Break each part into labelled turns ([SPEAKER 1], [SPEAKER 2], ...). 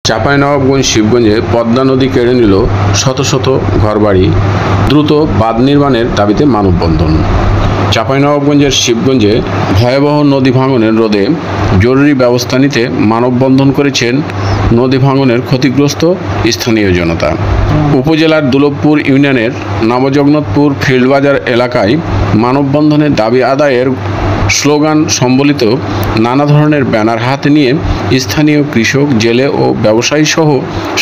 [SPEAKER 1] চাঁপাইনবাবগঞ্জ শিবগঞ্জে পদ্মা নদী কেড়ে নিল শত শত ঘরবাড়ি, দ্রুত বাঁধ নির্মাণের দাবিতে মানববন্ধন। চাঁপাইনবাবগঞ্জের শিবগঞ্জে ভয়াবহ নদী ভাঙনের রোধে জরুরি ব্যবস্থা নিতে মানববন্ধন করেছেন নদী ভাঙনের ক্ষতিগ্রস্ত স্থানীয় জনতা। উপজেলার দুলভপুর ইউনিয়নের নবজগন্নাথপুর ফিল্ডবাজার এলাকায় মানববন্ধনের দাবি আদায়ের স্লোগান সম্বলিত নানা ধরনের ব্যানার হাতে নিয়ে স্থানীয় কৃষক, জেলে ও ব্যবসায়ী সহ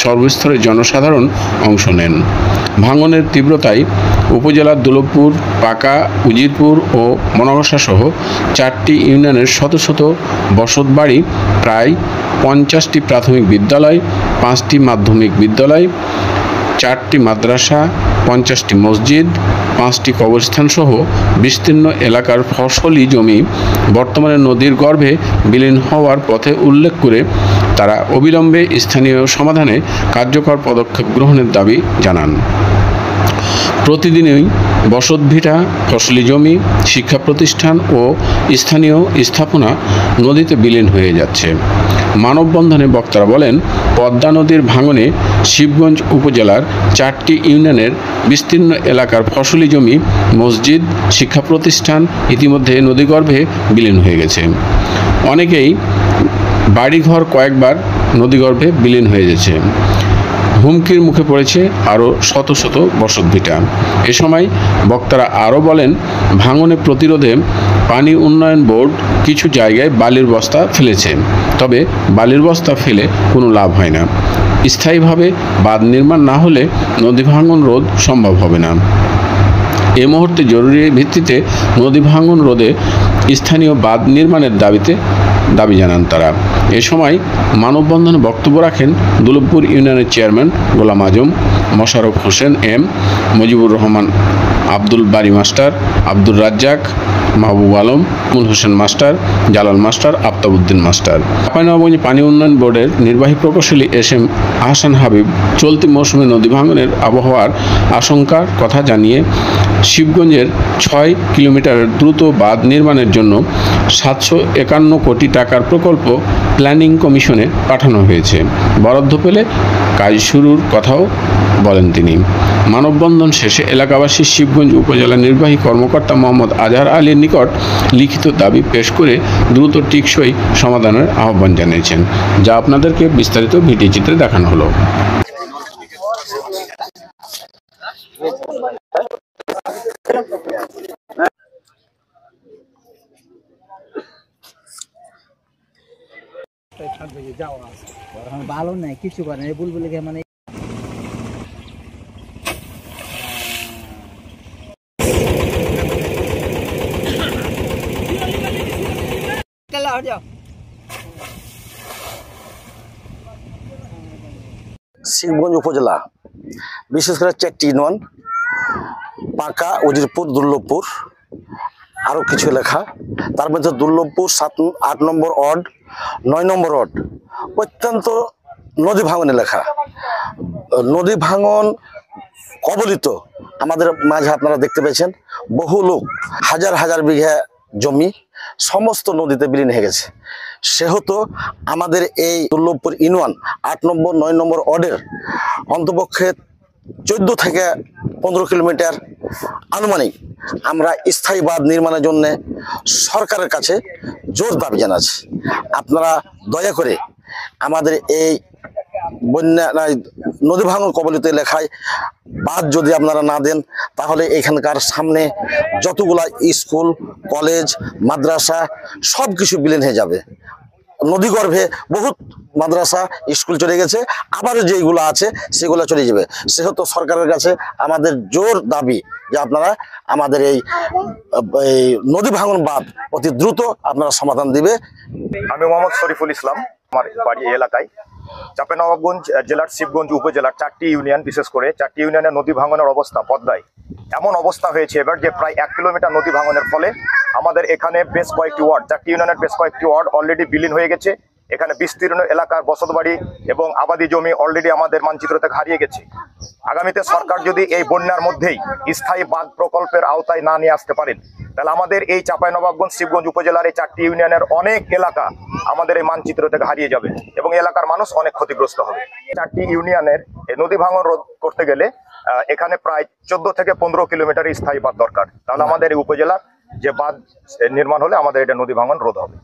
[SPEAKER 1] সর্বস্তরের জনসাধারণ অংশ নেন। ভাঙনের তীব্রতায় উপজেলার দুলভপুর, পাকা, উজিরপুর ও মনাগসা সহ 4টি ইউনিয়নের শত শত বসতবাড়ি, প্রায় 50টি প্রাথমিক বিদ্যালয়, 5টি মাধ্যমিক বিদ্যালয়, 4টি মাদ্রাসা, 50টি মসজিদ, 5টি কবরস্থান সহ বিস্তীর্ণ এলাকার ফসলি জমি বর্তমানে নদীর গর্ভে বিলীন হওয়ার পথে উল্লেখ করে তারা অবিলম্বে স্থানীয় সমাধানে কার্যকর পদক্ষেপ গ্রহণের দাবি জানান। প্রতিদিনই বসতভিটা, ফসলি জমি, শিক্ষা প্রতিষ্ঠান ও স্থানীয় স্থাপনা নদীতে বিলীন হয়ে যাচ্ছে। মানববন্ধনে বক্তারা বলেন, পদ্মা নদীর ভাঙনে শিবগঞ্জ উপজেলার 4টি ইউনিয়নের বিস্তীর্ণ এলাকার ফসলি জমি, মসজিদ, শিক্ষা প্রতিষ্ঠান ইতিমধ্যে নদীগর্ভে বিলীন হয়ে গেছে। অনেকেই বাড়িঘর কয়েকবার নদীগর্ভে বিলীন হয়ে গেছে। হুমকির মুখে পড়েছে আরও শত শত বসতভিটা। এ সময় বক্তারা আরও বলেন, ভাঙনে প্রতিরোধে পানি উন্নয়ন বোর্ড কিছু জায়গায় বালির বস্তা ফেলেছে, তবে বালির বস্তা ফেলে কোনো লাভ হয় না। স্থায়ীভাবে বাঁধ নির্মাণ না হলে নদী ভাঙন রোধ সম্ভব হবে না। এ মুহূর্তে জরুরি ভিত্তিতে নদী ভাঙন রোধে স্থানীয় বাঁধ নির্মাণের দাবি জানান তারা। এ সময় মানববন্ধনে বক্তব্য রাখেন দুলভপুর ইউনিয়নের চেয়ারম্যান গোলাম আজম, মোশাররফ হোসেন এম, মুজিবুর রহমান, আব্দুল বারী মাস্টার, আব্দুর রাজ্জাক, মাহবুব আলম, মুল Hossain master, Jalal master, Aftabuddin master. Chapainawabganj পানি উন্নয়ন বোর্ডের নির্বাহী প্রকৌশলী এস.এম. আহসান হাবিব চলতি মৌসুমে নদী ভাঙনের আবহাওয়ার আশঙ্কার কথা জানিয়ে শিবগঞ্জের 6 কিলোমিটারের দ্রুত বাঁধ নির্মাণের জন্য 751 কোটি টাকার প্রকল্প প্ল্যানিং কমিশনে পাঠানো হয়েছে। বরাদ্দ পেলে কাজ শুরুর কথাও বলেন তিনি। মানববন্ধন শেষে এলাকাবাসী শিবগঞ্জ উপজেলা নির্বাহী কর্মকর্তা মোহাম্মদ আজহার আলীর নিকট লিখিত দাবি পেশ করে দ্রুত টেকসই সমাধানের আহ্বান জানিয়েছেন, যা আপনাদেরকে বিস্তারিত ভিডিও চিত্রে দেখানো হলো।
[SPEAKER 2] ভালো নাই কিছু করে না, বুলবুলি মানে
[SPEAKER 3] শিবগঞ্জ উপজেলা বিশেষ করে 4টি ইউনিয়ন, পাকা, উজিরপুর, দুর্লভপুর, আরও কিছু এলাকা, তার মধ্যে দুর্লভপুর 8 নম্বর ওয়ার্ড, 9 নম্বর ওয়ার্ড অত্যন্ত নদী ভাঙন এলাকা। নদী ভাঙন কবলিত আমাদের মাঝে আপনারা দেখতে পেয়েছেন, বহু লোক, হাজার হাজার বিঘা জমি সমস্ত নদীতে বিলীন হয়ে গেছে। সেহেতু আমাদের এই দুর্লভপুর ইউনিয়ন 8 নম্বর 9 নম্বর ওয়ার্ডের অন্তপক্ষে 14 থেকে 15 কিলোমিটার আনুমানিক আমরা স্থায়ী বাঁধ নির্মাণের জন্য সরকারের কাছে জোর দাবি জানাচ্ছি। আপনারা দয়া করে আমাদের এই বন্যা নদী ভাঙন কবলিত এলাকায় বাঁধ যদি আপনারা না দেন, তাহলে এখানকার সামনে যতগুলা স্কুল, কলেজ, মাদ্রাসা সব কিছু বিলীন হয়ে যাবে। নদীগর্ভে বহুত মাদ্রাসা, স্কুল চলে গেছে, আবারও যেগুলো আছে সেগুলো চলে যাবে। সেহেতু সরকারের কাছে আমাদের জোর দাবি যে আপনারা আমাদের এই নদী ভাঙন বাঁধ অতি দ্রুত আপনারা সমাধান দিবে।
[SPEAKER 4] আমি মোহাম্মদ শরীফুল ইসলাম, আমার বাড়ি এই এলাকায়। চাঁপাইনবাবগঞ্জ জেলার শিবগঞ্জ উপজেলার 4টি ইউনিয়ন, বিশেষ করে 4টি ইউনিয়নের নদী ভাঙনের অবস্থা পদ্মায় এমন অবস্থা হয়েছে এবার যে প্রায় 1 কিলোমিটার নদী ভাঙনের ফলে আমাদের এখানে বেশ কয়েকটি ওয়ার্ড, 4টি ইউনিয়নের বেশ কয়েকটি ওয়ার্ড অলরেডি বিলীন হয়ে গেছে। এখানে বিস্তীর্ণ এলাকার বসতবাড়ি এবং আবাদি জমি অলরেডি আমাদের মানচিত্র থেকে হারিয়ে গেছে। আগামীতে সরকার যদি এই বন্যার মধ্যেই স্থায়ী বাঁধ প্রকল্পের আওতায় না নিয়ে আসতে পারেন, তাহলে আমাদের এই চাঁপাইনবাবগঞ্জ শিবগঞ্জ উপজেলার এই 4টি ইউনিয়নের অনেক এলাকা আমাদের এই মানচিত্র থেকে হারিয়ে যাবে এবং এলাকার মানুষ অনেক ক্ষতিগ্রস্ত হবে। 4টি ইউনিয়নের এই নদী ভাঙন রোধ করতে গেলে এখানে প্রায় 14 থেকে 15 কিলোমিটার স্থায়ী বাঁধ দরকার। তাহলে আমাদের এই উপজেলার যে বাঁধ নির্মাণ হলে আমাদের এটা নদী ভাঙন রোধ হবে।